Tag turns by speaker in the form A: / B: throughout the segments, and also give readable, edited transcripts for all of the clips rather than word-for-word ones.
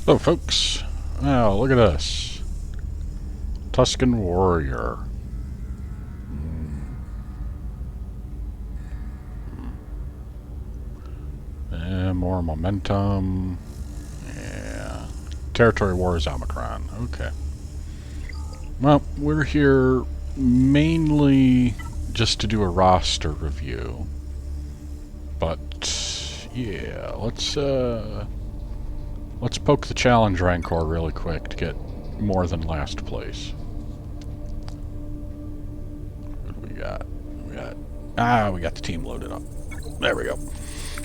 A: Hello, folks. Oh, look at this. Tuscan Warrior. And more momentum. Yeah. Territory Wars Omicron. Okay. Well, we're here mainly just to do a roster review. But, yeah, let's poke the challenge Rancor really quick to get more than last place. What do we got? We got the team loaded up. There we go.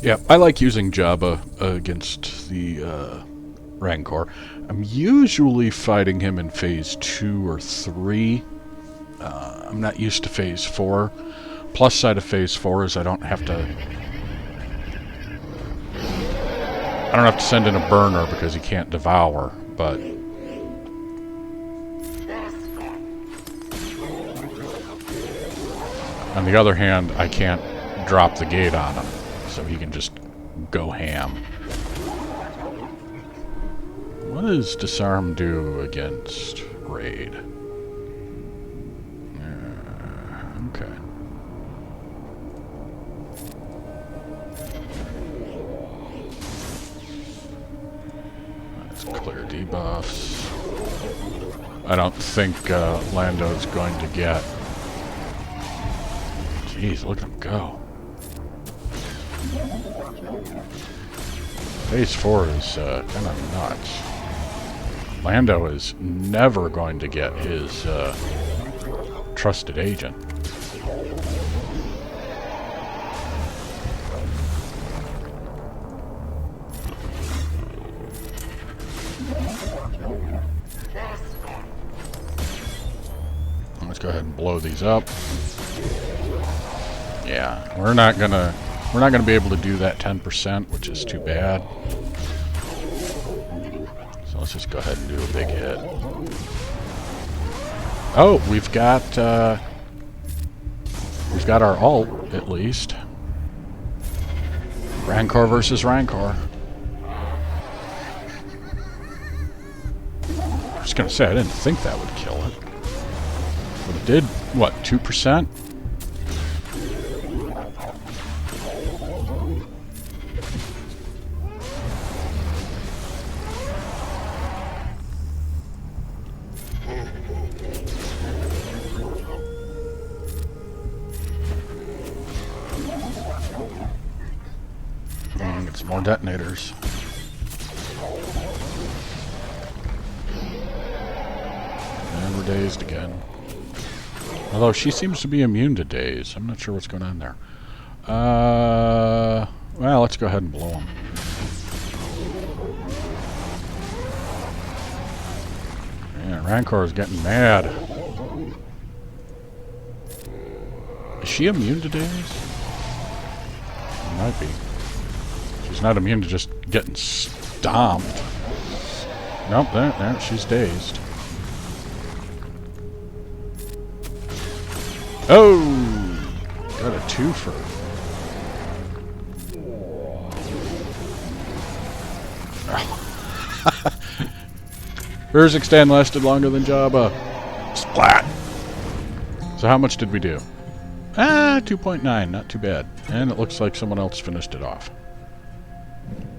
A: Yeah, I like using Jabba against the Rancor. I'm usually fighting him in phase 2 or 3. I'm not used to phase 4. Plus side of phase 4 is I don't have to send in a burner because he can't devour, but on the other hand, I can't drop the gate on him, so he can just go ham. What does disarm do against raid? Okay. Let's clear debuffs. I don't think Lando's going to get... Jeez, look at him go. Phase 4 is kind of nuts. Lando is never going to get his trusted agent. Let's go ahead and blow these up. Yeah, we're not gonna be able to do that 10%, which is too bad. So let's just go ahead and do a big hit. Oh, we've got our ult at least. Rancor versus Rancor. I was gonna say I didn't think that would kill it, but it did. What, 2%? Get some more detonators. And we're dazed again. Although she seems to be immune to daze. I'm not sure what's going on there. Well, let's go ahead and blow them. Man, Rancor is getting mad. Is she immune to daze? She might be. She's not immune to just getting stomped. Nope, there, she's dazed. Oh! Got a twofer. Hers extend lasted longer than Jabba. Splat! So how much did we do? 2.9, not too bad. And it looks like someone else finished it off.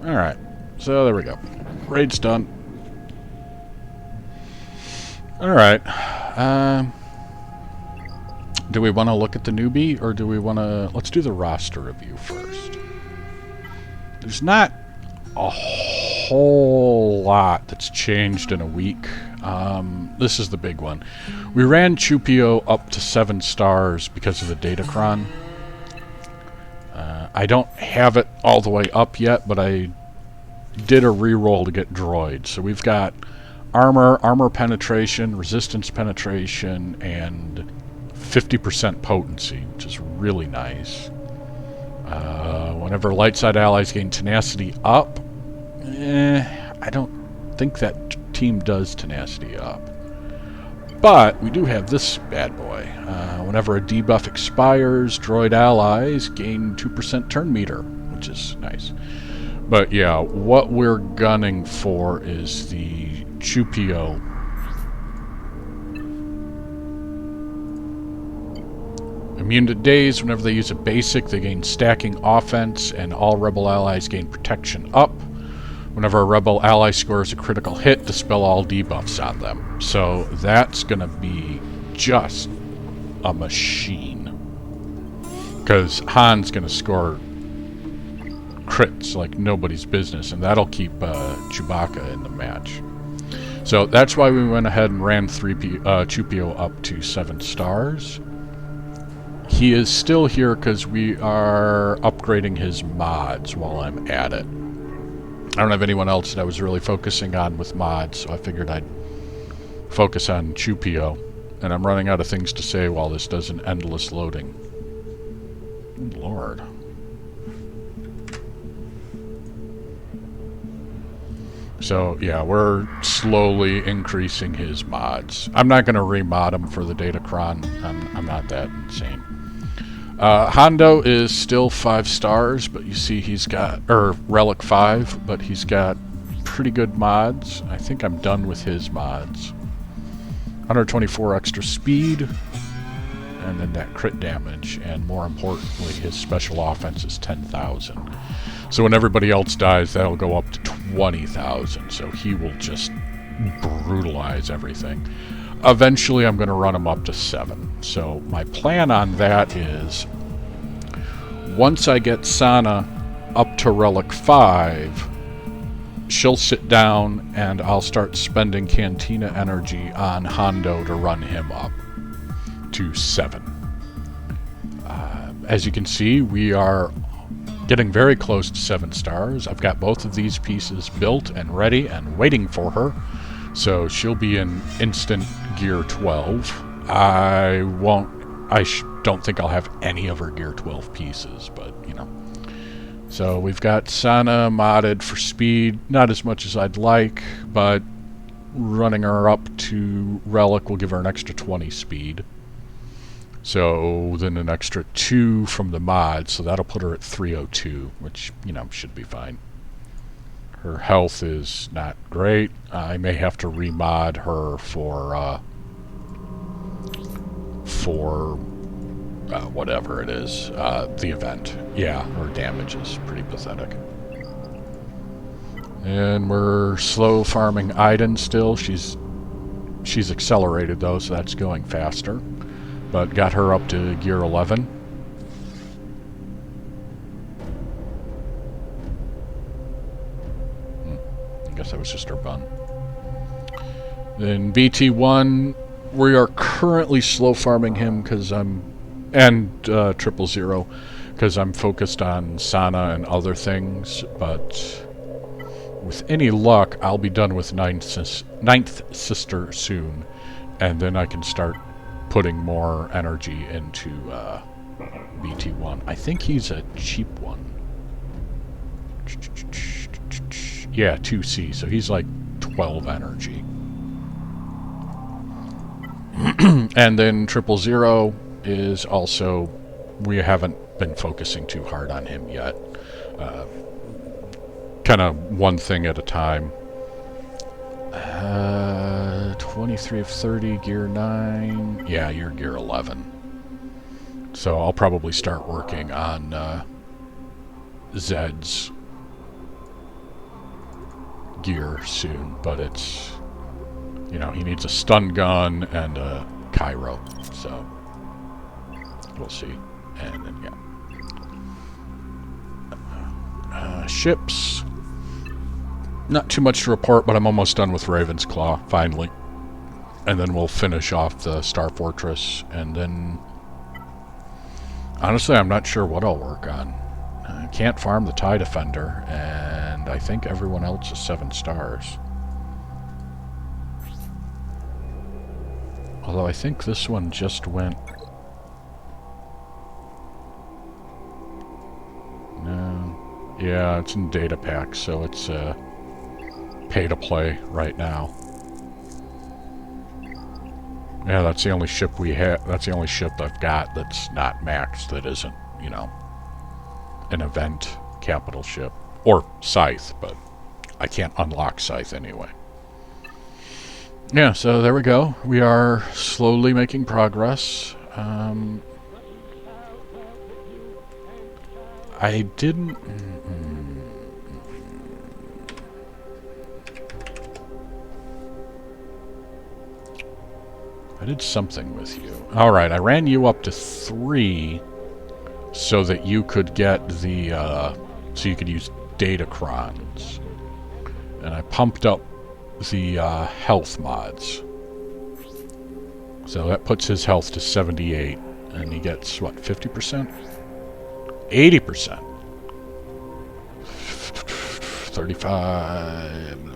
A: Alright, so there we go. Raid's done. Alright. Do we want to look at the newbie, or do we want to... Let's do the roster review first. There's not a whole lot that's changed in a week. This is the big one. We ran Chupio up to 7 stars because of the Datacron. I don't have it all the way up yet, but I did a reroll to get droid. So we've got armor penetration, resistance penetration, and 50% potency, which is really nice. Whenever light side allies gain tenacity up, I don't think that team does tenacity up. But we do have this bad boy. Whenever a debuff expires, droid allies gain 2% turn meter, which is nice. But yeah, what we're gunning for is the Chupio. Immune to daze. Whenever they use a basic, they gain stacking offense, and all rebel allies gain protection up. Whenever a rebel ally scores a critical hit, dispel all debuffs on them. So that's going to be just a machine. Because Han's going to score crits like nobody's business, and that'll keep Chewbacca in the match. So that's why we went ahead and ran Chupio up to 7 stars. He is still here because we are upgrading his mods while I'm at it. I don't have anyone else that I was really focusing on with mods, so I figured I'd focus on Chupio. And I'm running out of things to say while this does an endless loading. Lord. So, yeah, we're slowly increasing his mods. I'm not going to remod him for the Datacron. I'm not that insane. Hondo is still 5 stars, but you see he's got, Relic 5, but he's got pretty good mods. I think I'm done with his mods. 124 extra speed, and then that crit damage, and more importantly, his special offense is 10,000. So when everybody else dies, that'll go up to 20,000, so he will just brutalize everything. Eventually, I'm going to run him up to 7. So my plan on that is, once I get Sana up to Relic 5, she'll sit down and I'll start spending Cantina energy on Hondo to run him up to 7. As you can see, we are getting very close to 7 stars. I've got both of these pieces built and ready and waiting for her. So she'll be in instant gear 12. I don't think I'll have any of her gear 12 pieces, but you know. So we've got Sana modded for speed, not as much as I'd like, but running her up to Relic will give her an extra 20 speed. So then an extra 2 from the mod, so that'll put her at 302, which, you know, should be fine. Her health is not great. I may have to remod her for whatever it is, the event. Yeah, her damage is pretty pathetic. And we're slow farming Iden still. She's accelerated though, so that's going faster. But got her up to gear 11. I guess that was just her bun. Then BT1, we are currently slow farming him because and 000 because I'm focused on Sana and other things, but with any luck I'll be done with Ninth Sister soon, and then I can start putting more energy into BT1. I think he's a cheap one. Yeah, 2C, so he's like 12 energy. And then 000 is also, we haven't been focusing too hard on him yet. Kind of one thing at a time. 23 of 30, gear 9. Yeah, you're gear 11. So I'll probably start working on Zed's gear soon, but it's, you know, he needs a stun gun and a Cairo, so we'll see. And then, yeah. Ships. Not too much to report, but I'm almost done with Raven's Claw, finally. And then we'll finish off the Star Fortress, and then... Honestly, I'm not sure what I'll work on. I can't farm the TIE Defender, and I think everyone else is 7 stars. Although I think this one just went... No. Yeah, it's in data packs, so it's pay to play right now. Yeah, that's the only ship we have. That's the only ship I've got that's not maxed, that isn't, you know, an event capital ship. Or Scythe, but I can't unlock Scythe anyway. Yeah, so there we go. We are slowly making progress. I didn't... I did something with you. Alright, I ran you up to 3 so that you could get the... so you could use datacrons. And I pumped up the health mods. So that puts his health to 78. And he gets, what, 50%? 80%. 35...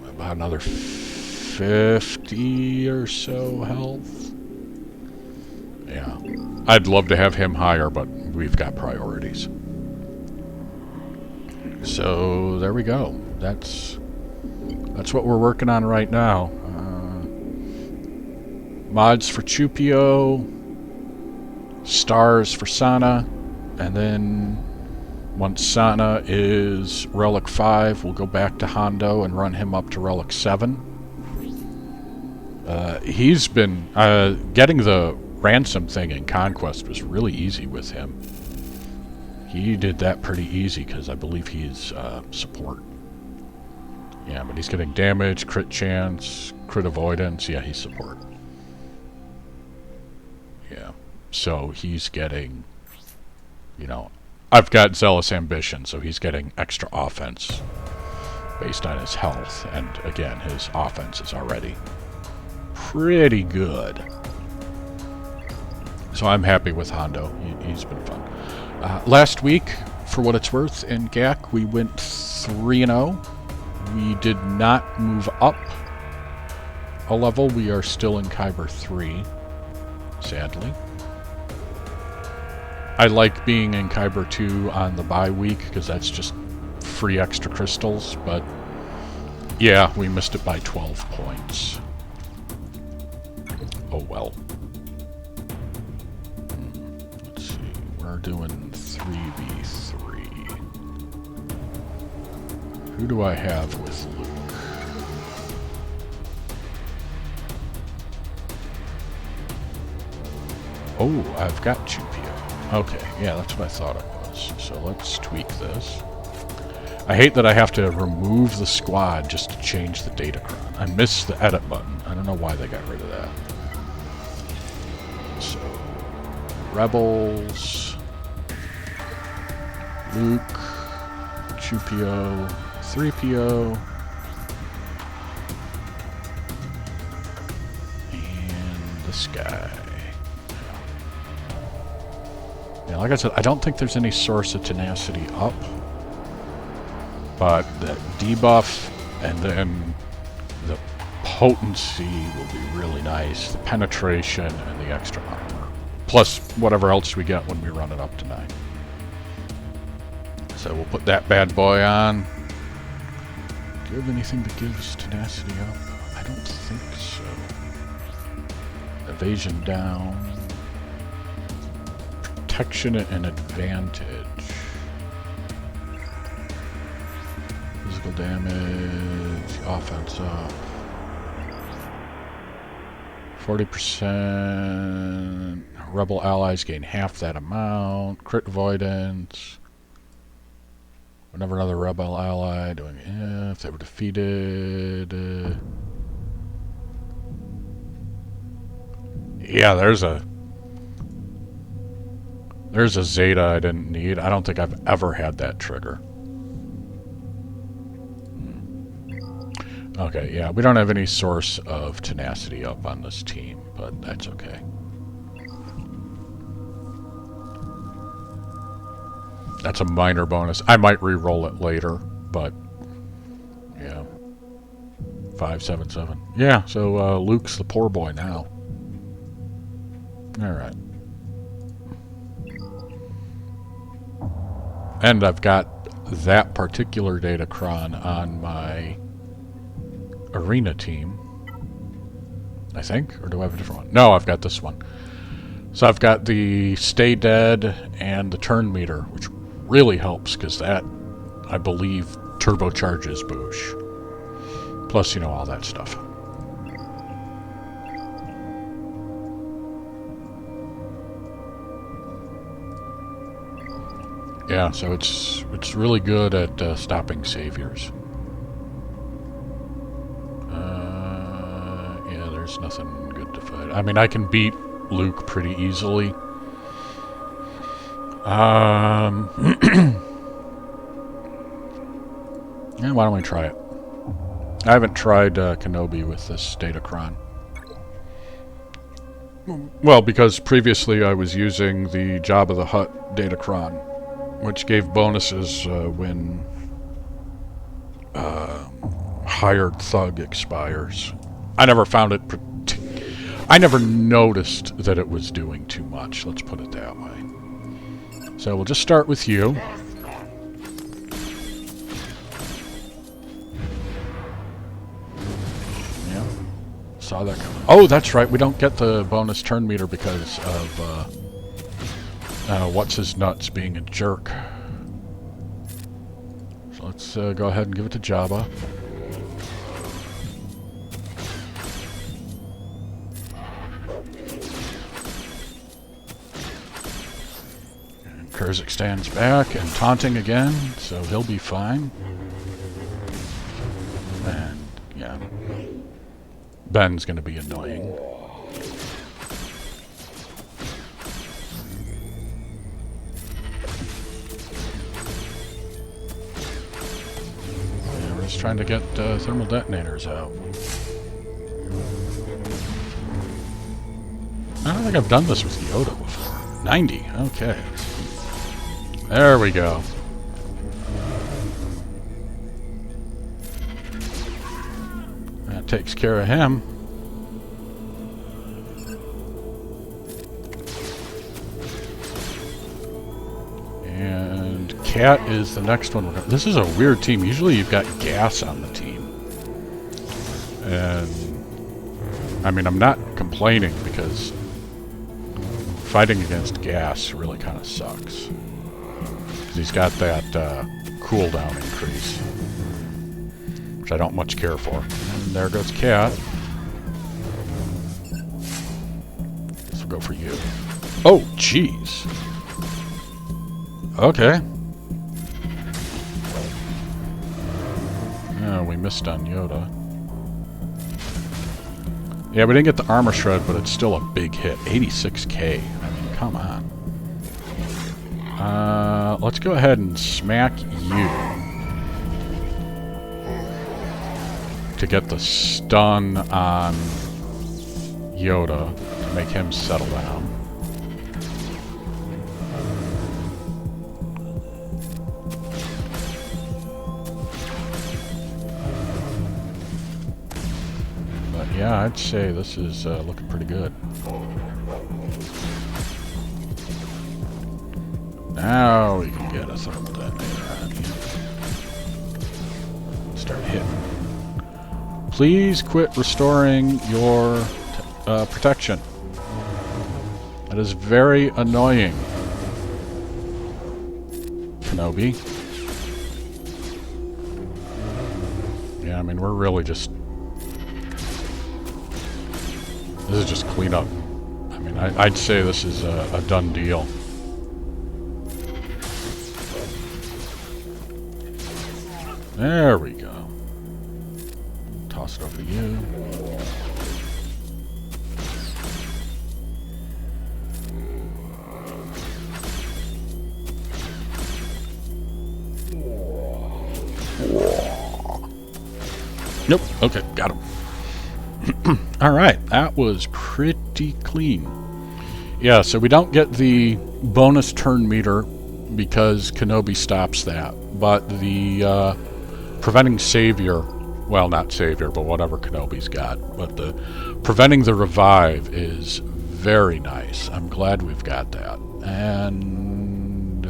A: about another 50 or so health. Yeah. I'd love to have him higher, but we've got priorities. So there we go. That's what we're working on right now. Mods for Chupio, stars for Sana, and then once Sana is Relic 5, we'll go back to Hondo and run him up to Relic 7. He's been... getting the ransom thing in Conquest was really easy with him. He did that pretty easy because I believe he's support. Yeah, but he's getting damage, crit chance, crit avoidance. Yeah, he's support. Yeah, so he's getting, you know, I've got Zealous Ambition, so he's getting extra offense based on his health. And again, his offense is already pretty good. So I'm happy with Hondo. He's been fun. Last week, for what it's worth, in GAC, we went 3-0. We did not move up a level. We are still in Kyber 3, sadly. I like being in Kyber 2 on the bye week, because that's just free extra crystals, but yeah, we missed it by 12 points. Oh well. Let's see, we're doing 3v3. Who do I have with Luke? Oh, I've got Chupio. Okay, yeah, that's what I thought it was. So let's tweak this. I hate that I have to remove the squad just to change the datacron. I missed the edit button. I don't know why they got rid of that. So, Rebels, Luke, Chupio, 3PO, and this guy. Yeah, like I said, I don't think there's any source of tenacity up, but that debuff and then the potency will be really nice. The penetration and the extra armor. Plus whatever else we get when we run it up to 9. So we'll put that bad boy on. Do you have anything that gives tenacity up? I don't think so. Evasion down. Protection and advantage. Physical damage. Offense up. 40%. Rebel allies gain half that amount. Crit avoidance. Whenever another rebel ally doing if they were defeated. Yeah, there's a Zeta I didn't need. I don't think I've ever had that trigger. Okay, yeah, we don't have any source of tenacity up on this team, but that's okay. That's a minor bonus. I might re-roll it later, but yeah. 577. Yeah, so Luke's the poor boy now. Alright. And I've got that particular datacron on my arena team, I think, or do I have a different one? No, I've got this one. So I've got the stay dead and the turn meter, which really helps because that I believe, turbocharges Boosh. Plus, you know, all that stuff. Yeah, so it's really good at stopping saviors. Yeah, there's nothing good to fight. I mean, I can beat Luke pretty easily. Yeah, why don't we try it? I haven't tried Kenobi with this Datacron. Well, because previously I was using the Jabba the Hutt Datacron, which gave bonuses when Hired Thug expires. I never found it... I never noticed that it was doing too much, let's put it that way. So we'll just start with you. Yeah, saw that coming. Oh, that's right, we don't get the bonus turn meter because of what's-his-nuts being a jerk. So let's go ahead and give it to Jabba. And Kurzik stands back and taunting again, so he'll be fine. And, yeah. Ben's gonna be annoying. Trying to get thermal detonators out. I don't think I've done this with Yoda before. 90, okay. There we go. That takes care of him. And Cat is the next one. This is a weird team. Usually you've got Gas on the team. And, I mean, I'm not complaining because fighting against Gas really kind of sucks. Because he's got that cooldown increase, which I don't much care for. And there goes Cat. Guess we'll go for you. Oh, jeez. Okay. Oh, we missed on Yoda. Yeah, we didn't get the armor shred, but it's still a big hit. 86k. I mean, come on. Let's go ahead and smack you. To get the stun on Yoda, to make him settle down. Yeah, I'd say this is looking pretty good. Now we can get a thermal detonator on you. Start hitting. Please quit restoring your protection. That is very annoying. Kenobi. Yeah, I mean, we're really just... This is just cleanup. I mean, I'd say this is a done deal. There we go. Toss it over you. Nope. Okay, got him. Alright, that was pretty clean. Yeah, so we don't get the bonus turn meter because Kenobi stops that. But the preventing Savior, well, not Savior, but whatever Kenobi's got. But the preventing the revive is very nice. I'm glad we've got that. And...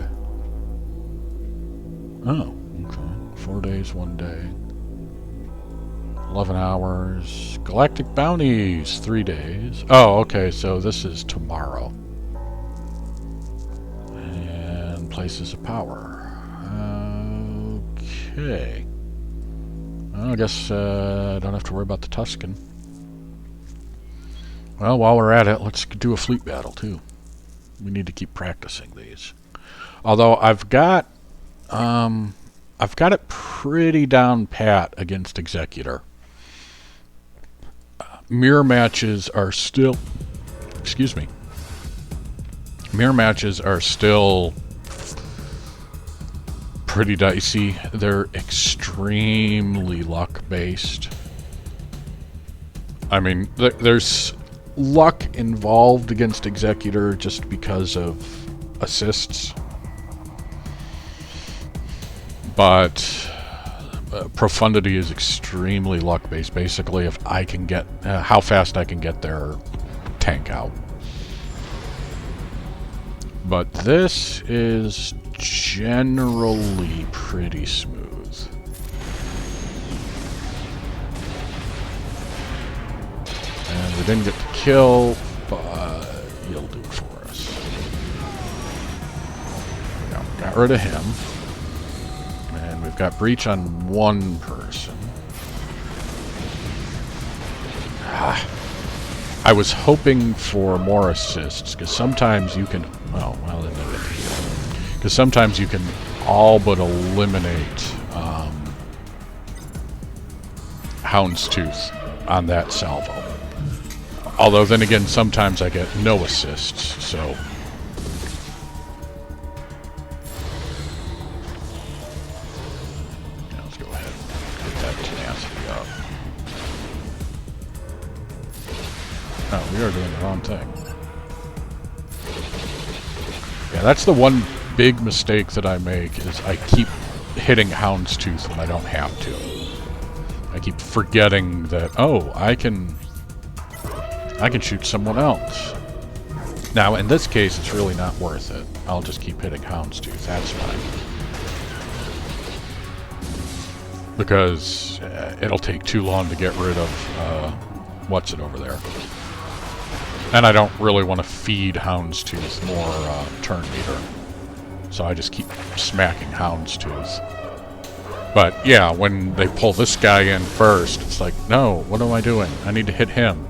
A: oh, okay. 4 days, 1 day. 11 hours. Galactic bounties, 3 days. Oh, okay, so this is tomorrow. And places of power. Okay. Well, I guess I don't have to worry about the Tuscan. Well, while we're at it, let's do a fleet battle, too. We need to keep practicing these. Although I've got it pretty down pat against Executor. Mirror matches are still... Excuse me. Mirror matches are still pretty dicey. They're extremely luck-based. I mean, there's luck involved against Executor just because of assists. But profundity is extremely luck-based. Basically, if I can get... how fast I can get their tank out. But this is generally pretty smooth. And we didn't get the kill, but he'll do it for us. Yeah, got rid of him. And we've got breach on one person. I was hoping for more assists, because sometimes you can... Oh, well, then they didn't heal. Because sometimes you can all but eliminate Houndstooth on that salvo. Although, then again, sometimes I get no assists, so... Yeah, let's go ahead and get that tenacity up. Oh, we are doing the wrong thing. Yeah, that's the one big mistake that I make, is I keep hitting Houndstooth when I don't have to. I keep forgetting that, oh, I can shoot someone else. Now, in this case, it's really not worth it. I'll just keep hitting Houndstooth, that's fine. Because it'll take too long to get rid of, what's it over there. And I don't really want to feed Houndstooth more turn meter. So I just keep smacking Houndstooth. But yeah, when they pull this guy in first, it's like, no, what am I doing? I need to hit him.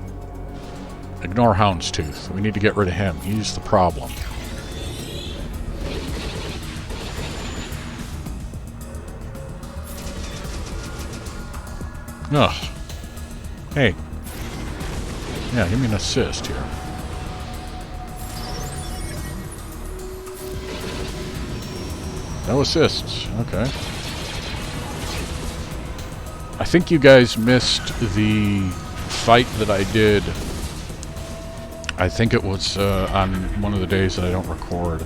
A: Ignore Houndstooth. We need to get rid of him. He's the problem. Ugh. Hey. Yeah, give me an assist here. No assists. Okay. I think you guys missed the fight that I did. I think it was on one of the days that I don't record.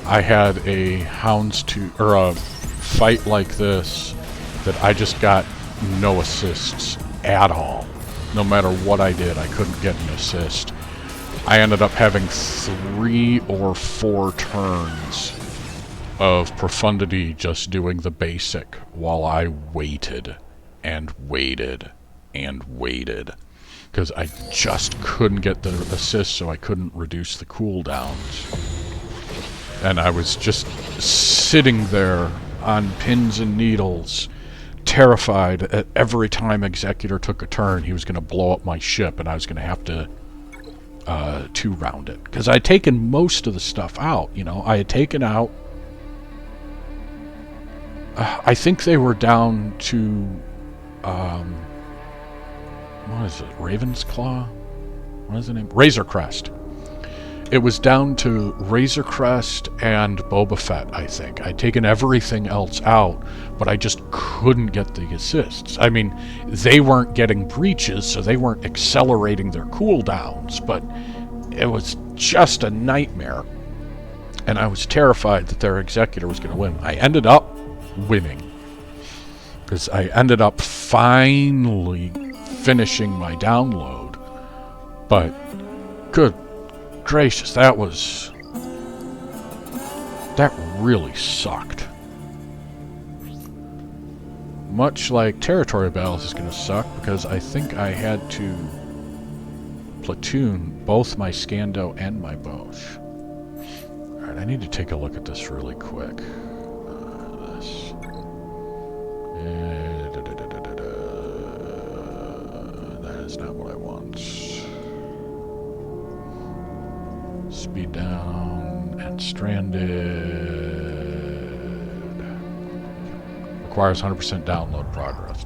A: I had a Houndstooth, or a fight like this, that I just got no assists at all. No matter what I did, I couldn't get an assist. I ended up having 3 or 4 turns of profundity just doing the basic while I waited and waited and waited. Because I just couldn't get the assist, so I couldn't reduce the cooldowns. And I was just sitting there on pins and needles, terrified at every time Executor took a turn, he was going to blow up my ship, and I was going to have to two-round it. Because I had taken most of the stuff out, you know. I had taken out... I think they were down to... what is it? Raven's Claw? What is the name? Razor Crest. It was down to Razor Crest and Boba Fett, I think. I'd taken everything else out, but I just couldn't get the assists. I mean, they weren't getting breaches, so they weren't accelerating their cooldowns, but it was just a nightmare. And I was terrified that their Executor was going to win. I ended up winning, because I ended up finally finishing my download. But, good gracious, that really sucked. Much like Territory Battles is going to suck, because I think I had to platoon both my Scando and my Bosch. Alright, I need to take a look at this really quick. This. That is not what I want. Speed down and stranded. Requires 100% download progress.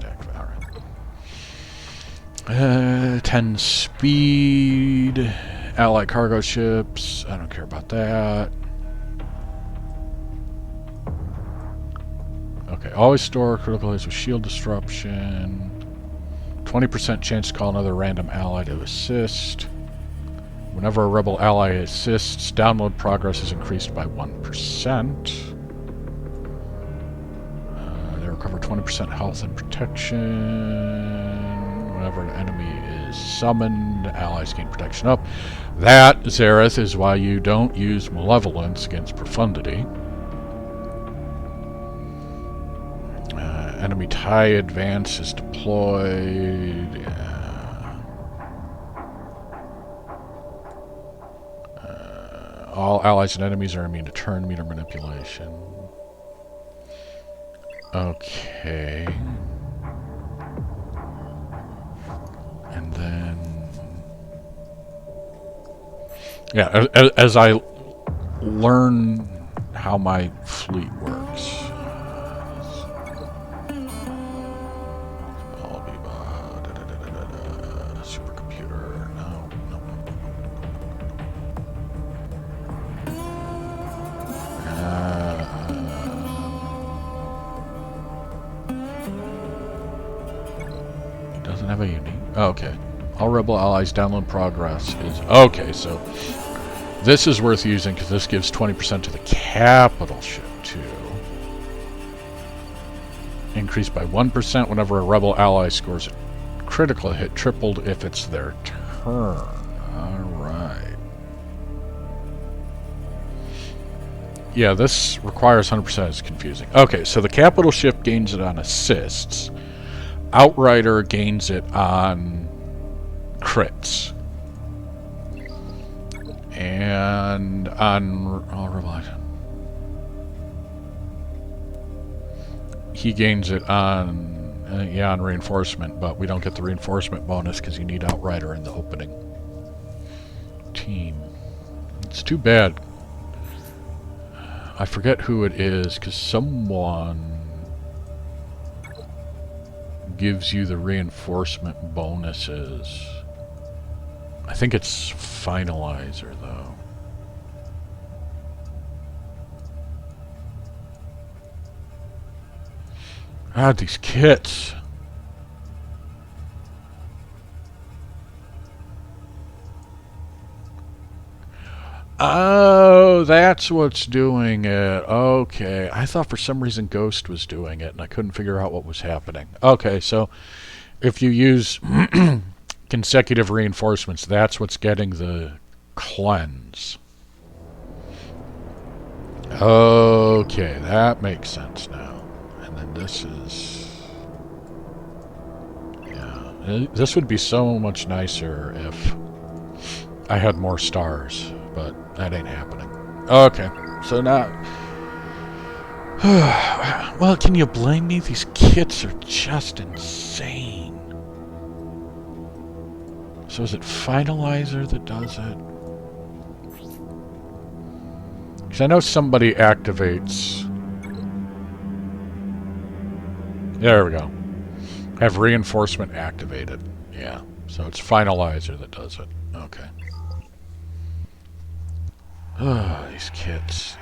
A: Alright. 10 speed. Allied cargo ships. I don't care about that. Okay, always store critical hits with shield disruption. 20% chance to call another random ally to assist. Whenever a rebel ally assists, download progress is increased by 1%. They recover 20% health and protection. Whenever an enemy is summoned, allies gain protection up. That, Zareth, is why you don't use malevolence against profundity. Enemy tie advance is deployed. All allies and enemies are immune to turn meter manipulation. Okay. And then... yeah, as I learn how my fleet works... supercomputer, no. Doesn't have a unique... oh, okay. All rebel allies download progress is... okay, so this is worth using because this gives 20% to the capital ship too. Increased by 1% whenever a rebel ally scores a critical hit, tripled if it's their turn. Alright. Yeah, this requires 100%. It's confusing. Okay, so the capital ship gains it on assists. Outrider gains it on crits. And on... he gains it on... yeah, on reinforcement, but we don't get the reinforcement bonus because you need Outrider in the opening. Team. It's too bad. I forget who it is because someone gives you the reinforcement bonuses. I think it's Finalizer, though. God, these kits. Oh, that's what's doing it. Okay. I thought for some reason Ghost was doing it, and I couldn't figure out what was happening. Okay, so if you use consecutive reinforcements, that's what's getting the cleanse. Okay, that makes sense now. And then this is... yeah. This would be so much nicer if I had more stars, but that ain't happening. Okay, so now... well, can you blame me? These kits are just insane. So is it Finalizer that does it? Because I know somebody activates... there we go. Have reinforcement activated. Yeah, so it's Finalizer that does it. Okay. These kits.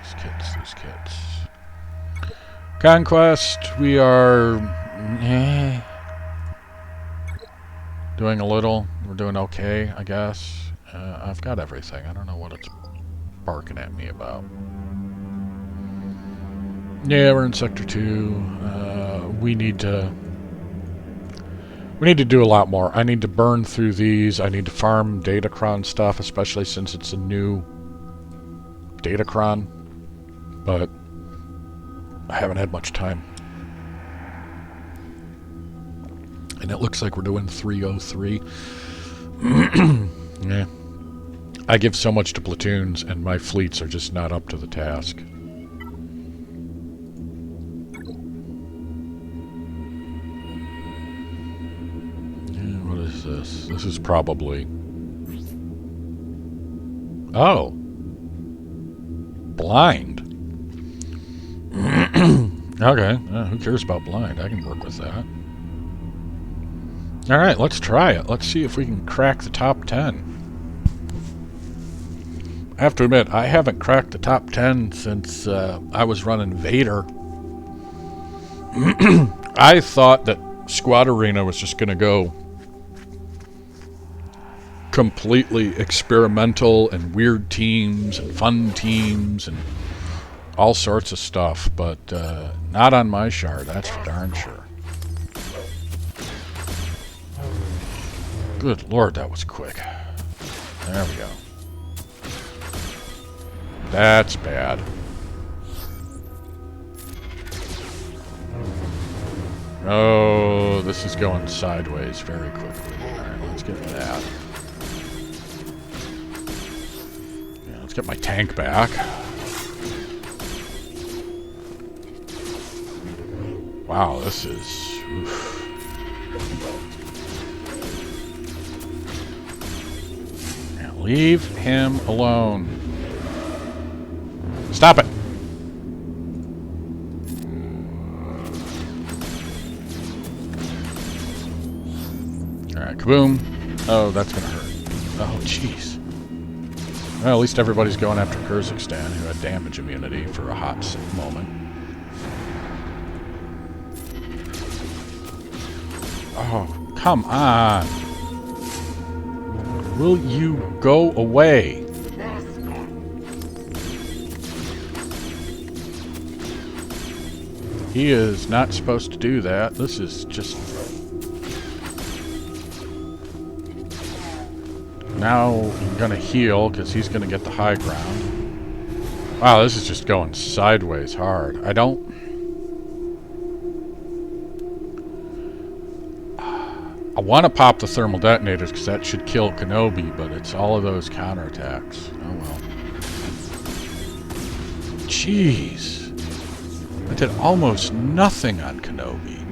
A: Conquest, we are... doing a little. We're doing okay, I guess. I've got everything. I don't know what it's barking at me about. Yeah, we're in Sector 2. We need to do a lot more. I need to burn through these. I need to farm Datacron stuff, especially since it's a new Datacron. But I haven't had much time. And it looks like we're doing 303. Yeah. I give so much to platoons, and my fleets are just not up to the task. What is this? This is probably... Oh. Blind. Okay. Who cares about blind? I can work with that. Alright, let's try it. Let's see if we can crack the top 10. I have to admit, I haven't cracked the top 10 since I was running Vader. I thought that Squad Arena was just going to go completely experimental and weird teams and fun teams and all sorts of stuff, but not on my shard, that's for darn sure. Good lord, that was quick. There we go. That's bad. Oh, this is going sideways very quickly. Alright, let's get that. Yeah, let's get my tank back. Wow, this is... Oof. Now leave him alone. Stop it! Alright, kaboom. Oh, that's gonna hurt. Oh, jeez. Well, at least everybody's going after Kazakhstan, who had damage immunity for a hot moment. Oh, come on. Will you go away? He is not supposed to do that. This is just... Now I'm going to heal because he's going to get the high ground. Wow, this is just going sideways hard. I want to pop the thermal detonators because that should kill Kenobi, but it's all of those counterattacks. Oh well. Jeez. I did almost nothing on Kenobi.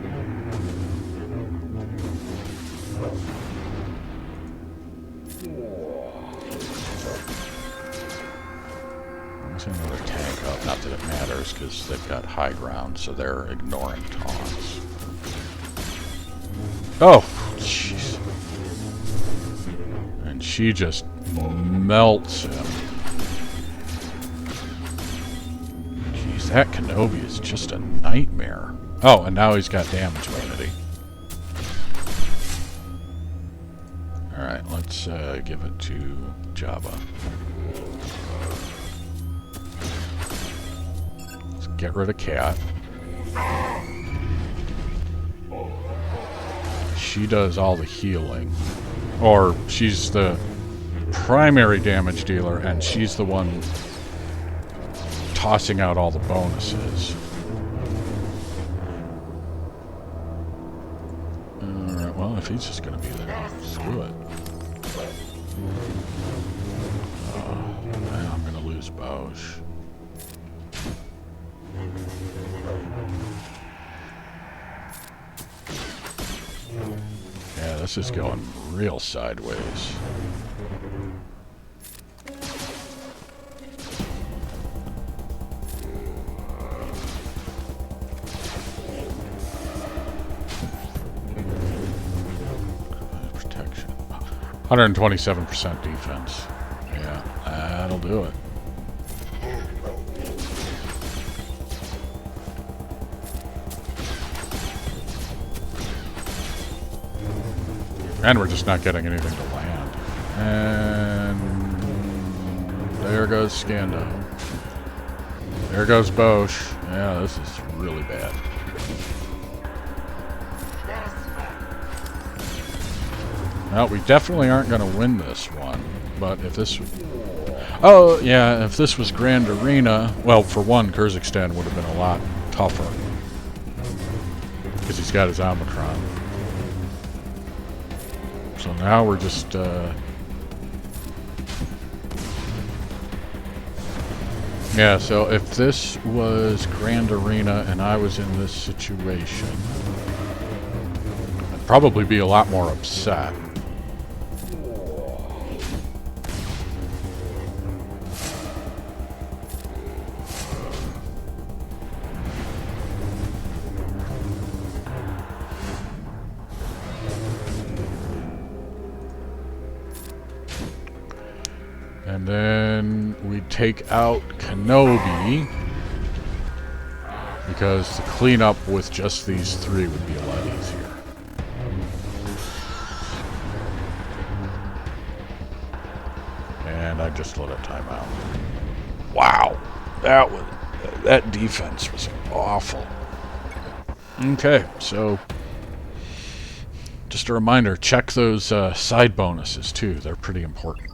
A: There's another tank up. Not that it matters because they've got high ground, so they're ignoring taunts. Oh, jeez. And she just melts him. Jeez, that Kenobi is just a nightmare. Oh, and now he's got damage immunity. Alright, let's give it to Jabba. Let's get rid of Cat. She does all the healing. Or she's the primary damage dealer, and she's the one tossing out all the bonuses. Alright, well, if he's just going to be there, screw it. I'm going to lose Bosch. Yeah, this is going real sideways. Protection. 127% defense. Yeah, that'll do it. And we're just not getting anything to land. And there goes Scando. There goes Bosch. Yeah, this is really bad. Well, we definitely aren't going to win this one. But if this... Oh, yeah, if this was Grand Arena... Well, for one, Kazakhstan would have been a lot tougher. Because he's got his Omicron. So now we're just, yeah, so if this was Grand Arena and I was in this situation, probably be a lot more upset. And then we take out Kenobi, because the cleanup with just these three would be a lot easier. And I just let it time out. Wow, that defense was awful. Okay, so just a reminder, check those side bonuses too. They're pretty important.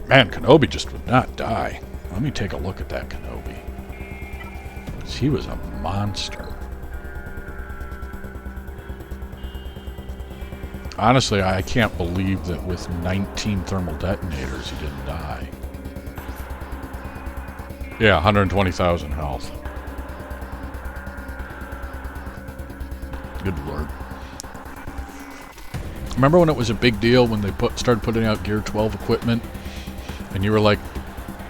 A: Man, Kenobi just would not die. Let me take a look at that Kenobi. He was a monster. Honestly, I can't believe that with 19 thermal detonators he didn't die. Yeah, 120,000 health. Good lord. Remember when it was a big deal when they started putting out Gear 12 equipment? And you were like,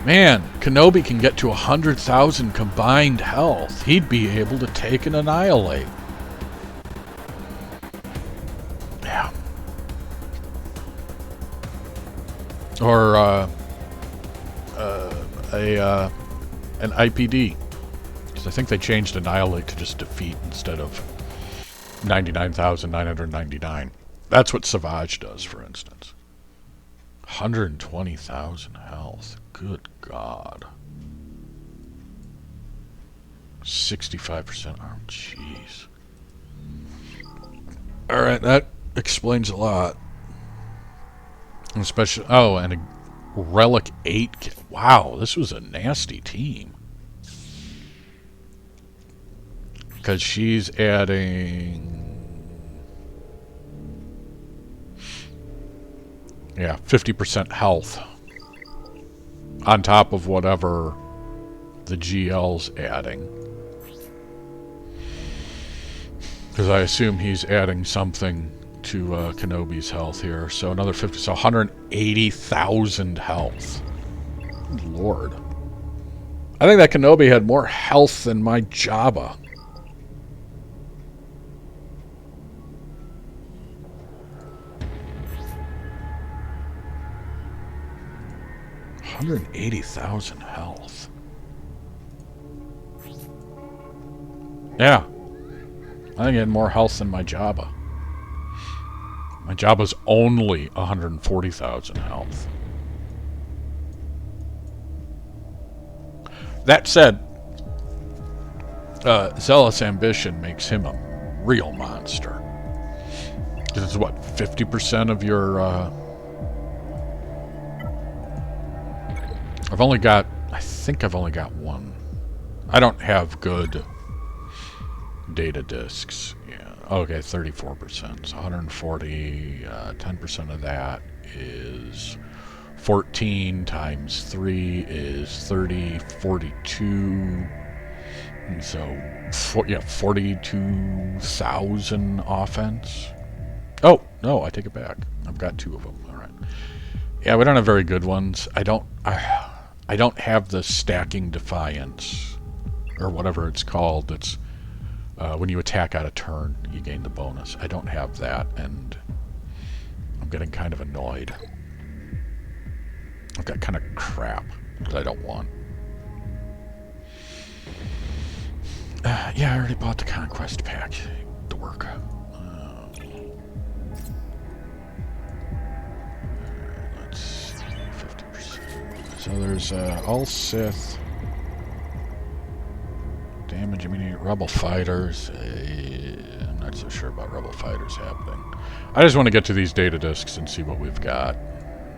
A: man, Kenobi can get to 100,000 combined health. He'd be able to take and annihilate. Yeah. Or an IPD. Because I think they changed annihilate to just defeat instead of 99,999. That's what Savage does, for instance. 120,000 health. Good God. 65%. Oh, jeez. Alright, that explains a lot. Especially... Oh, and a Relic 8... Wow, this was a nasty team. Because she's adding... Yeah, 50% health. On top of whatever the GL's adding. Because I assume he's adding something to Kenobi's health here. So another 50, so 180,000 health. Good lord. I think that Kenobi had more health than my Jabba. $180,000 health. Yeah. I think he had more health than my Jabba. My Jabba's only 140,000 health. That said, Zealous Ambition makes him a real monster. Because it's what, 50% of your... I think I've only got one. I don't have good data disks. Yeah. Okay, 34%. So 140, 10% of that is 14 times 3 is 30, 42. And so, 42,000 offense. Oh, no, I take it back. I've got two of them. All right. Yeah, we don't have very good ones. I don't have the stacking defiance, or whatever it's called. It's when you attack out of turn, you gain the bonus. I don't have that, and I'm getting kind of annoyed. I've got kind of crap that I don't want. Yeah, I already bought the Conquest pack. Dork. Let's see, 50%. So there's all Sith. Damage immediate Rebel fighters. I'm not so sure about Rebel fighters happening. I just want to get to these data disks and see what we've got.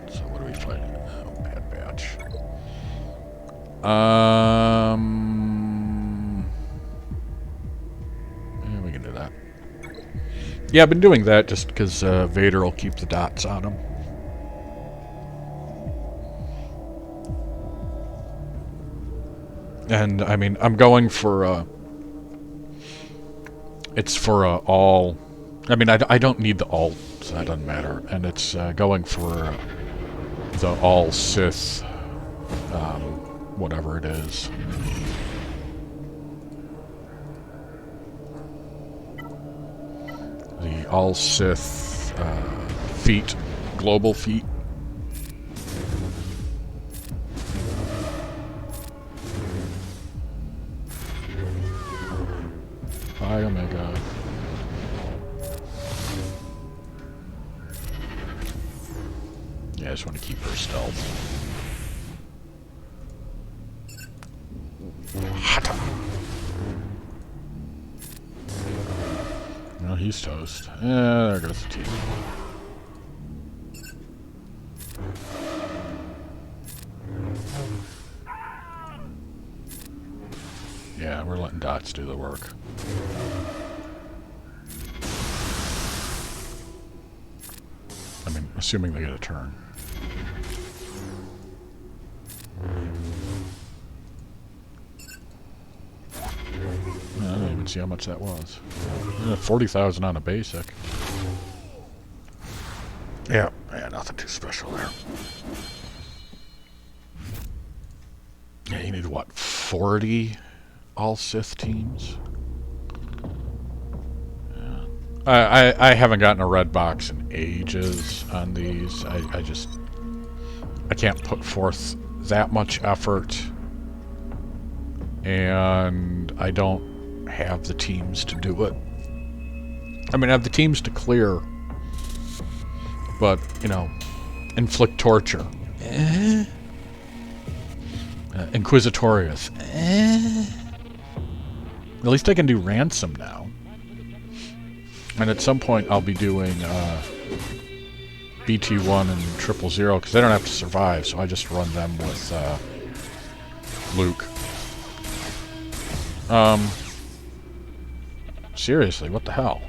A: So what are we fighting? Oh, bad batch. Yeah, we can do that. Yeah, I've been doing that just because Vader will keep the dots on him. And, I mean, I'm going for It's for all... I mean, I don't need the all, so that doesn't matter. And it's going for the all Sith, whatever it is. The all Sith feat, global feat. Hi, Omega. Yeah, I just want to keep her stealth. Hata. Well, he's toast. Yeah, there goes the team. Yeah, we're letting dots do the work. I mean, assuming they get a turn. I didn't even see how much that was. 40,000 on a basic. Yeah, nothing too special there. Yeah, you need what, 40 all Sith teams? Yeah. I haven't gotten a red box in ages on these. I can't put forth that much effort, and I don't have the teams to do it. I mean, I have the teams to clear, but, you know, inflict torture. Inquisitorius. At least I can do ransom now. And at some point I'll be doing BT1 and 000, because they don't have to survive, so I just run them with Luke. Seriously, what the hell?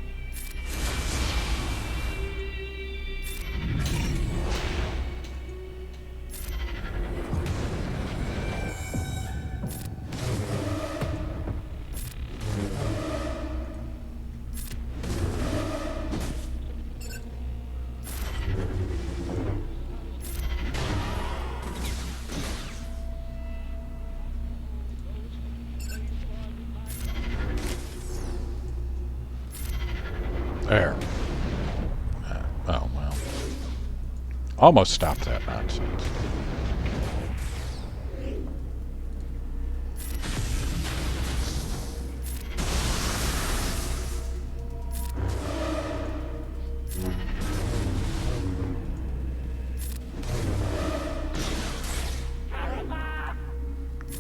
A: There. Oh, well. Almost stopped that nonsense.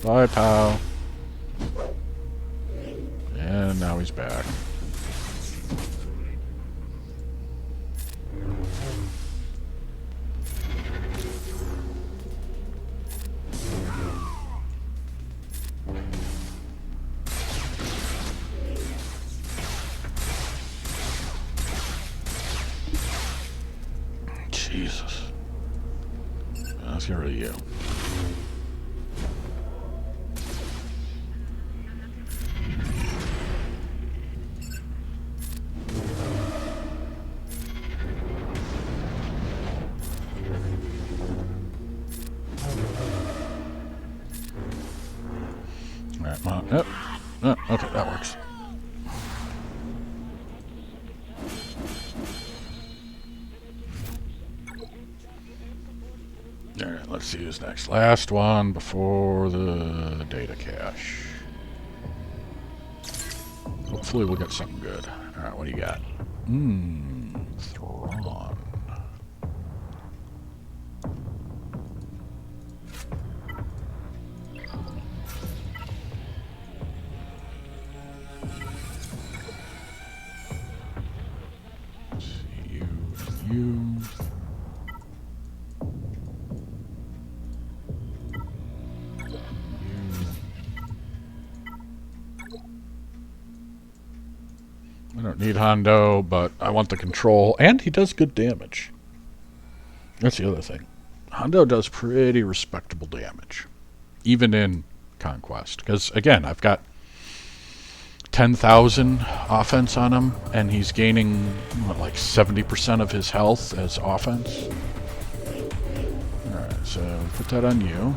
A: Bye, pal. And now he's back. Jesus. Let's get rid of you. Alright, Mom. Yep. Oh, okay, that works. Alright, let's see who's next. Last one before the data cache. Hopefully we'll get something good. Alright, what do you got? Thrawn. Let's see, you and you. I don't need Hondo, but I want the control, and he does good damage. That's the other thing. Hondo does pretty respectable damage, even in Conquest. Because, again, I've got 10,000 offense on him, and he's gaining, what, like 70% of his health as offense. Alright, so put that on you.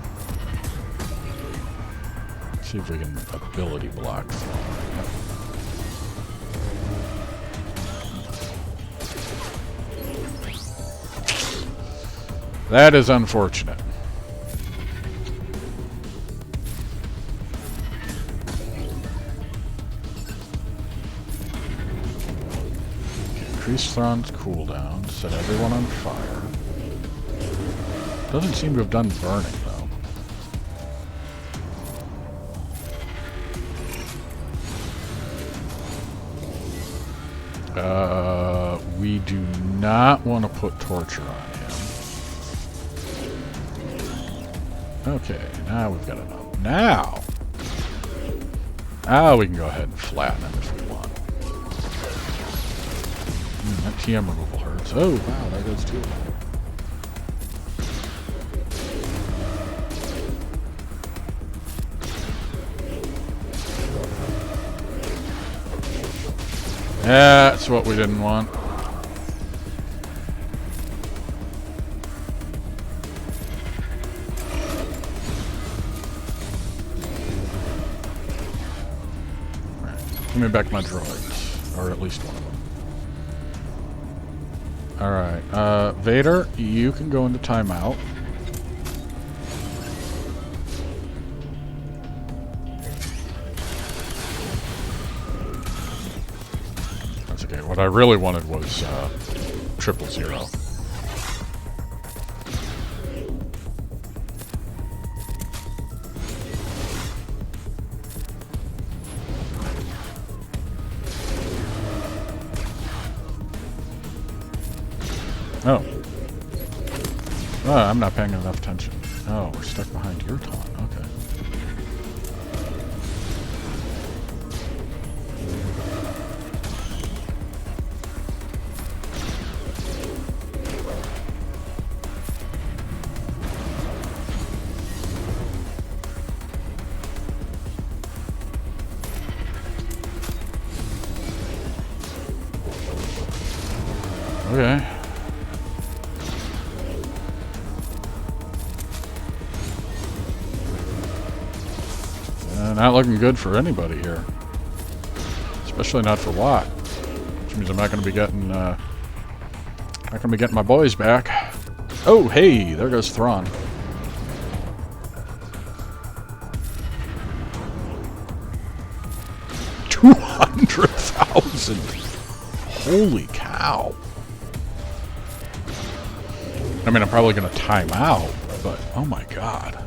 A: Let's see if we can ability block Thrawn. That is unfortunate. Increase Thrawn's cooldown, set everyone on fire. Doesn't seem to have done burning, though. We do not want to put torture on him. Okay, now we've got enough. Now we can go ahead and flatten him if we want. That TM removal hurts. Oh, wow, there goes two of them. That's what we didn't want. Right. Give me back my droids, or at least one of them. Alright, Vader, you can go into timeout. That's okay. What I really wanted was 000. Oh. Oh, I'm not paying enough attention. Oh, we're stuck behind your taunt. Okay. Okay. Not looking good for anybody here. Especially not for Watt. Which means I'm not going to be getting, my boys back. Oh, hey, there goes Thrawn. $200,000. Holy cow. I mean, I'm probably going to time out, but oh my god.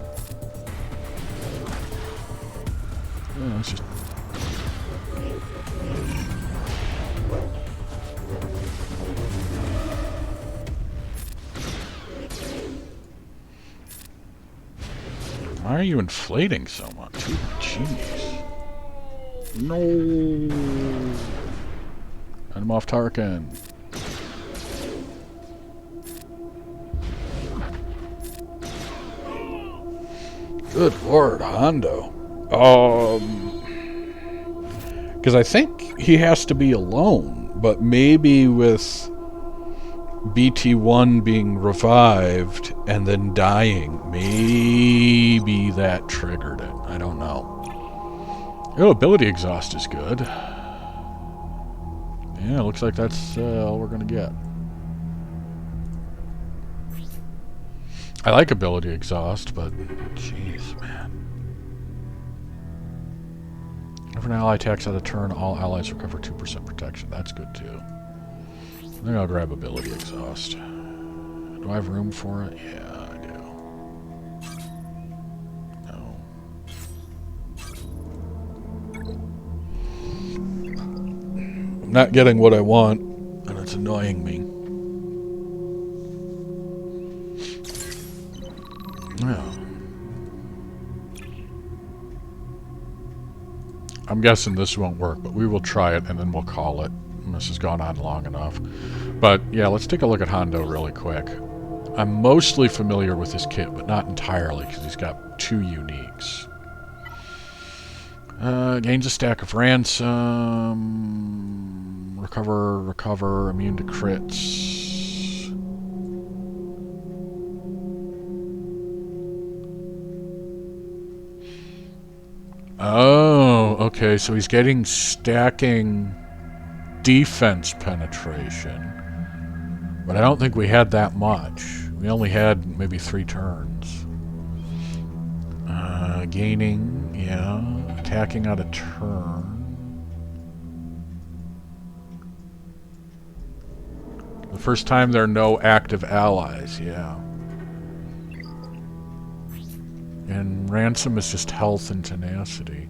A: Yeah, let's just... Why are you inflating so much? Jeez. No. I'm off Tarkin. Good lord, Hondo. Because I think he has to be alone, but maybe with BT-1 being revived and then dying, maybe that triggered it. I don't know. Oh, ability exhaust is good. Yeah, looks like that's all we're going to get. I like ability exhaust, but jeez, man. If an ally attacks out of turn, all allies recover 2% protection. That's good too. I think I'll grab ability exhaust. Do I have room for it? Yeah, I do. No. I'm not getting what I want, and it's annoying me. Yeah. I'm guessing this won't work, but we will try it and then we'll call it. And this has gone on long enough. But yeah, let's take a look at Hondo really quick. I'm mostly familiar with his kit, but not entirely because he's got 2 uniques. Gains a stack of ransom. Recover, immune to crits. Oh, okay, so he's getting stacking defense penetration. But I don't think we had that much. We only had maybe 3 turns. Gaining, yeah. Attacking on a turn. The first time there are no active allies, yeah. And ransom is just health and tenacity.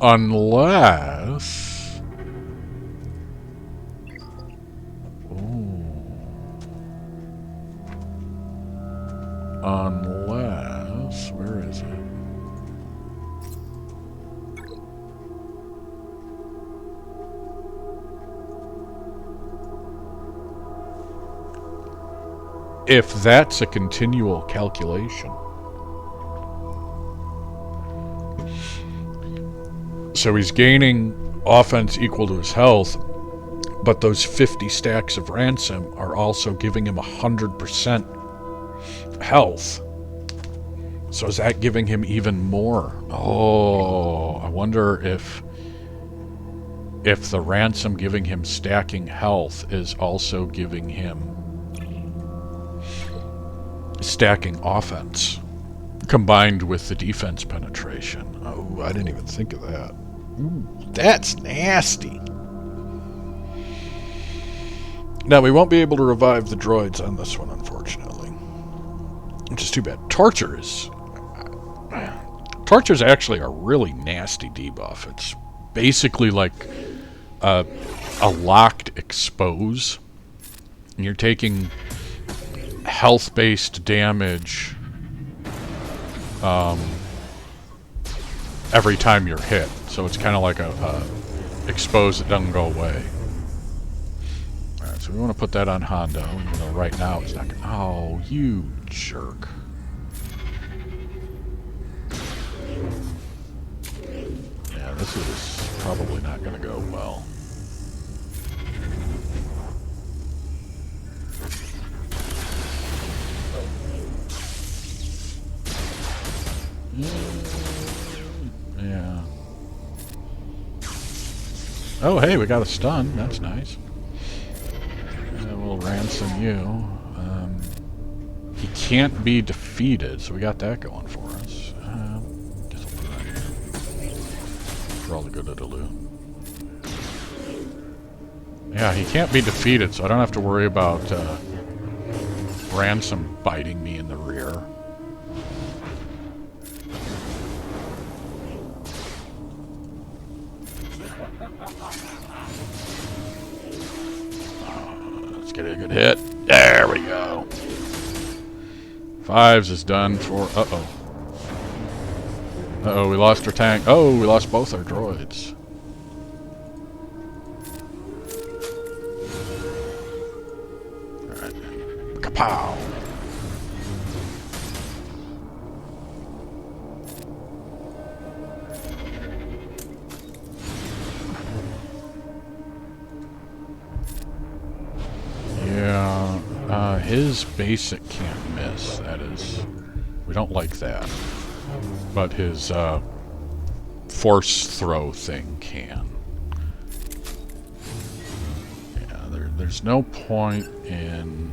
A: Unless... Ooh. Unless... Where is it? If that's a continual calculation. So he's gaining offense equal to his health, but those 50 stacks of ransom are also giving him 100% health. So is that giving him even more? Oh, I wonder if the ransom giving him stacking health is also giving him stacking offense combined with the defense penetration. Oh, I didn't even think of that. Ooh, that's nasty. Now, we won't be able to revive the droids on this one, unfortunately. Which is too bad. Torture's actually a really nasty debuff. It's basically like a locked expose. And you're taking health-based damage every time you're hit. So it's kind of like a expose that doesn't go away. Alright, so we want to put that on Hondo, even though right now it's not gonna... Oh, you jerk. Yeah, this is probably not going to go well. Yeah. Oh, hey, we got a stun. That's nice. We'll ransom you. He can't be defeated, so we got that going for us. Guess I'll put it on here. For all the good it'll do. Yeah, he can't be defeated, so I don't have to worry about ransom biting me in the rear. Let's get a good hit. There we go. 5s is done for... Uh-oh. Uh-oh, we lost our tank. Oh, we lost both our droids. Alright. Kapow! Yeah, his basic can't miss, that is. We don't like that. But his force throw thing can. Yeah, there's no point in...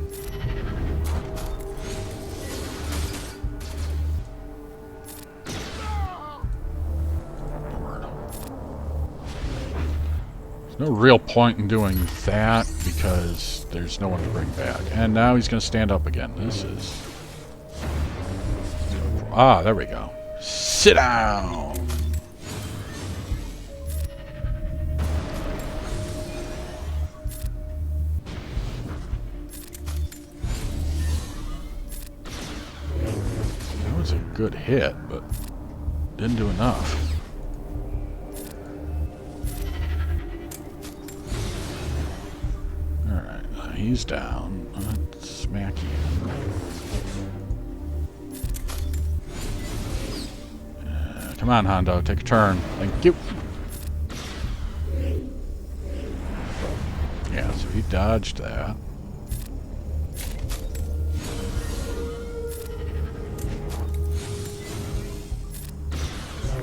A: No real point in doing that because there's no one to bring back. And now he's going to stand up again. This is... Ah, there we go. Sit down! That was a good hit, but didn't do enough. He's down. Let's smack you. Come on, Hondo, take a turn. Thank you. Yeah, so he dodged that.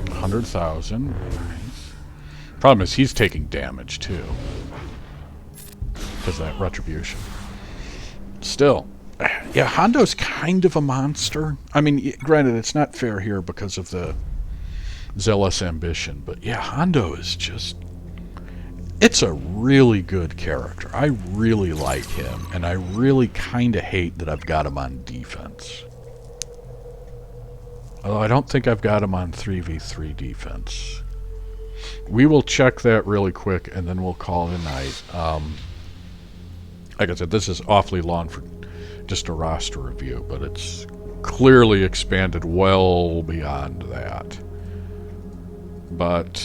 A: $100,000. Nice. Problem is, he's taking damage too. Because of that retribution. Still. Yeah, Hondo's kind of a monster. I mean, granted, it's not fair here because of the zealous ambition, but yeah, Hondo is just... It's a really good character. I really like him, and I really kind of hate that I've got him on defense. Although I don't think I've got him on 3v3 defense. We will check that really quick, and then we'll call it a night. Like I said, this is awfully long for just a roster review, but it's clearly expanded well beyond that. But...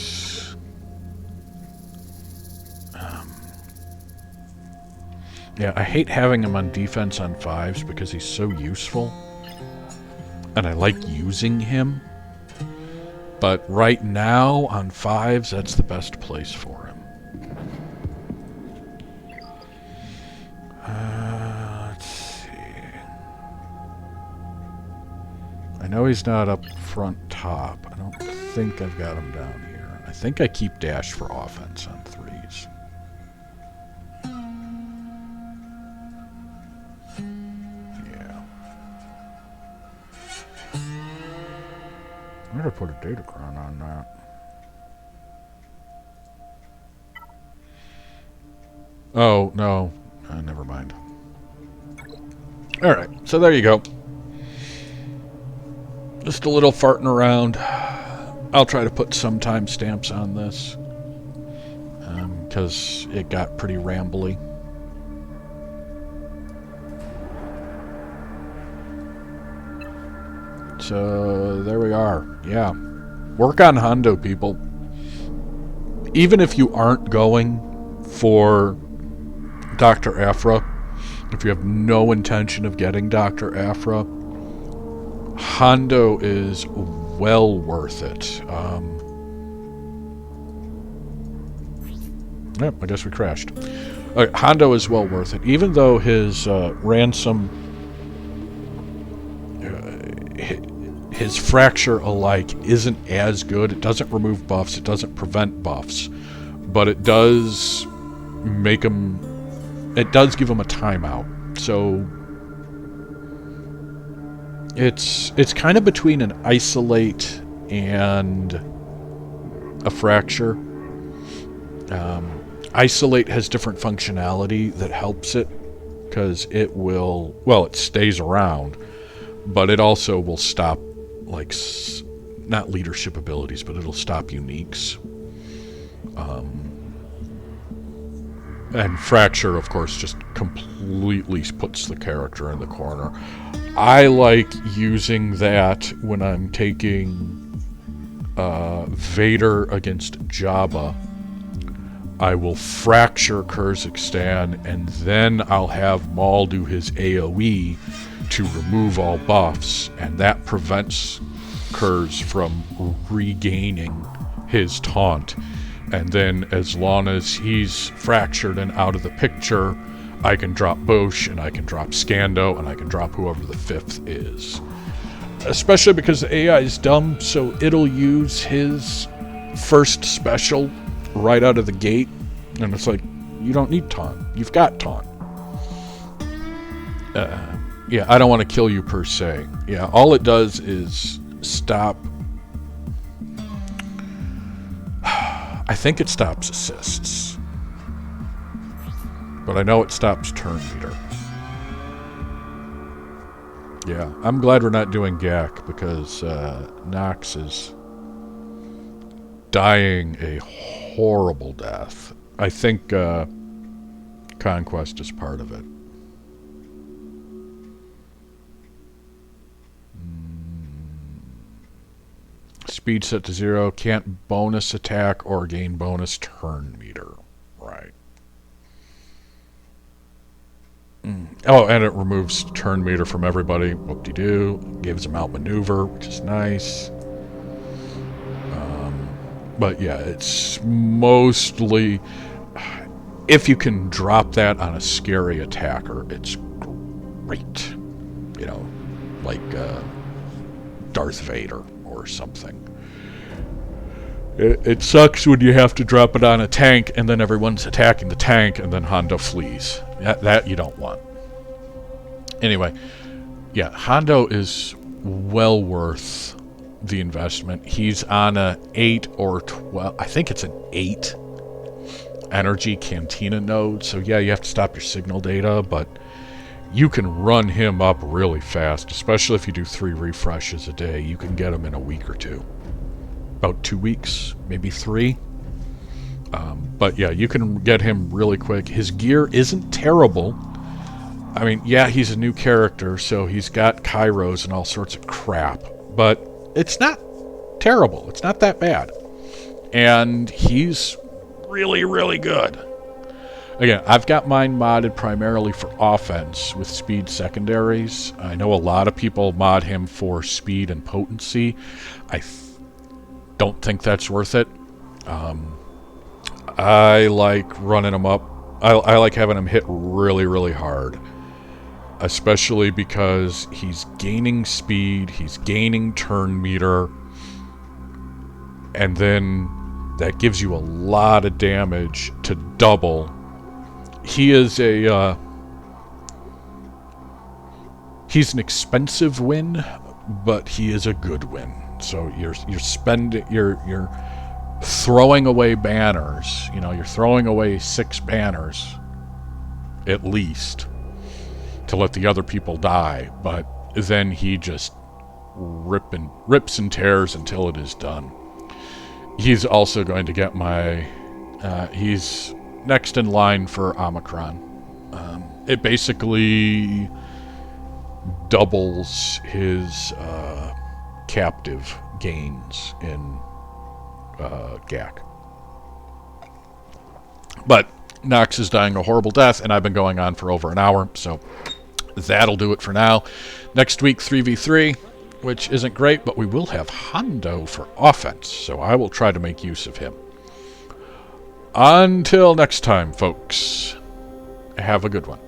A: yeah, I hate having him on defense on 5s because he's so useful. And I like using him. But right now, on 5s, that's the best place for him. Let's see. I know he's not up front top. I don't think I've got him down here. I think I keep dash for offense on 3s. I'm gonna put a datacron on that. Oh, no. Never mind. Alright, so there you go. Just a little farting around. I'll try to put some timestamps on this. Because it got pretty rambly. So, there we are. Yeah. Work on Hondo, people. Even if you aren't going for Dr. Aphra, if you have no intention of getting Dr. Aphra, Hondo is well worth it. Yep, I guess we crashed. Hondo is well worth it. Even though his ransom... his fracture alike isn't as good. It doesn't remove buffs. It doesn't prevent buffs. But it does make him... It does give him a timeout. So... It's kind of between an isolate and a fracture. Isolate has different functionality that helps it. Because it will... Well, it stays around. But it also will stop... like, not leadership abilities, but it'll stop uniques. And Fracture, of course, just completely puts the character in the corner. I like using that when I'm taking Vader against Jabba. I will Fracture Kyrgyzstan, and then I'll have Maul do his AoE to remove all buffs, and that prevents Kurz from regaining his taunt. And then as long as he's fractured and out of the picture, I can drop Bosch, and I can drop Scando, and I can drop whoever the 5th is. Especially because the AI is dumb, so it'll use his first special right out of the gate, and it's like, you don't need taunt. You've got taunt. Yeah, I don't want to kill you per se. Yeah, all it does is stop... I think it stops assists. But I know it stops turn meter. Yeah, I'm glad we're not doing GAC, because Nox is dying a horrible death. I think Conquest is part of it. Speed set to 0, can't bonus attack or gain bonus turn meter. Right. Oh, and it removes turn meter from everybody. Whoop-de-doo. Gives them outmaneuver, which is nice. But yeah, it's mostly... If you can drop that on a scary attacker, it's great. You know, like Darth Vader or something. It sucks when you have to drop it on a tank and then everyone's attacking the tank and then Hondo flees. That you don't want. Anyway, yeah, Hondo is well worth the investment. He's on a 8 or 12, I think it's an 8 energy cantina node. So yeah, you have to stop your signal data, but you can run him up really fast, especially if you do 3 refreshes a day. You can get him in a week or 2. About 2 weeks, maybe 3. But yeah, you can get him really quick. His gear isn't terrible. I mean, yeah, he's a new character, so he's got Kairos and all sorts of crap. But it's not terrible. It's not that bad. And he's really, really good. Again, I've got mine modded primarily for offense with speed secondaries. I know a lot of people mod him for speed and potency. I don't think that's worth it. I like running him up. I like having him hit really, really hard. Especially because he's gaining speed, he's gaining turn meter, and then that gives you a lot of damage to double. He is he's an expensive win, but he is a good win. So you're throwing away banners. You know, you're throwing away 6 banners at least to let the other people die, but then he just rips and tears until it is done. He's also going to get my he's next in line for Omicron. It basically doubles his captive gains in GAC. But Nox is dying a horrible death, and I've been going on for over an hour, so that'll do it for now. Next week, 3v3, which isn't great, but we will have Hondo for offense, so I will try to make use of him. Until next time, folks, have a good one.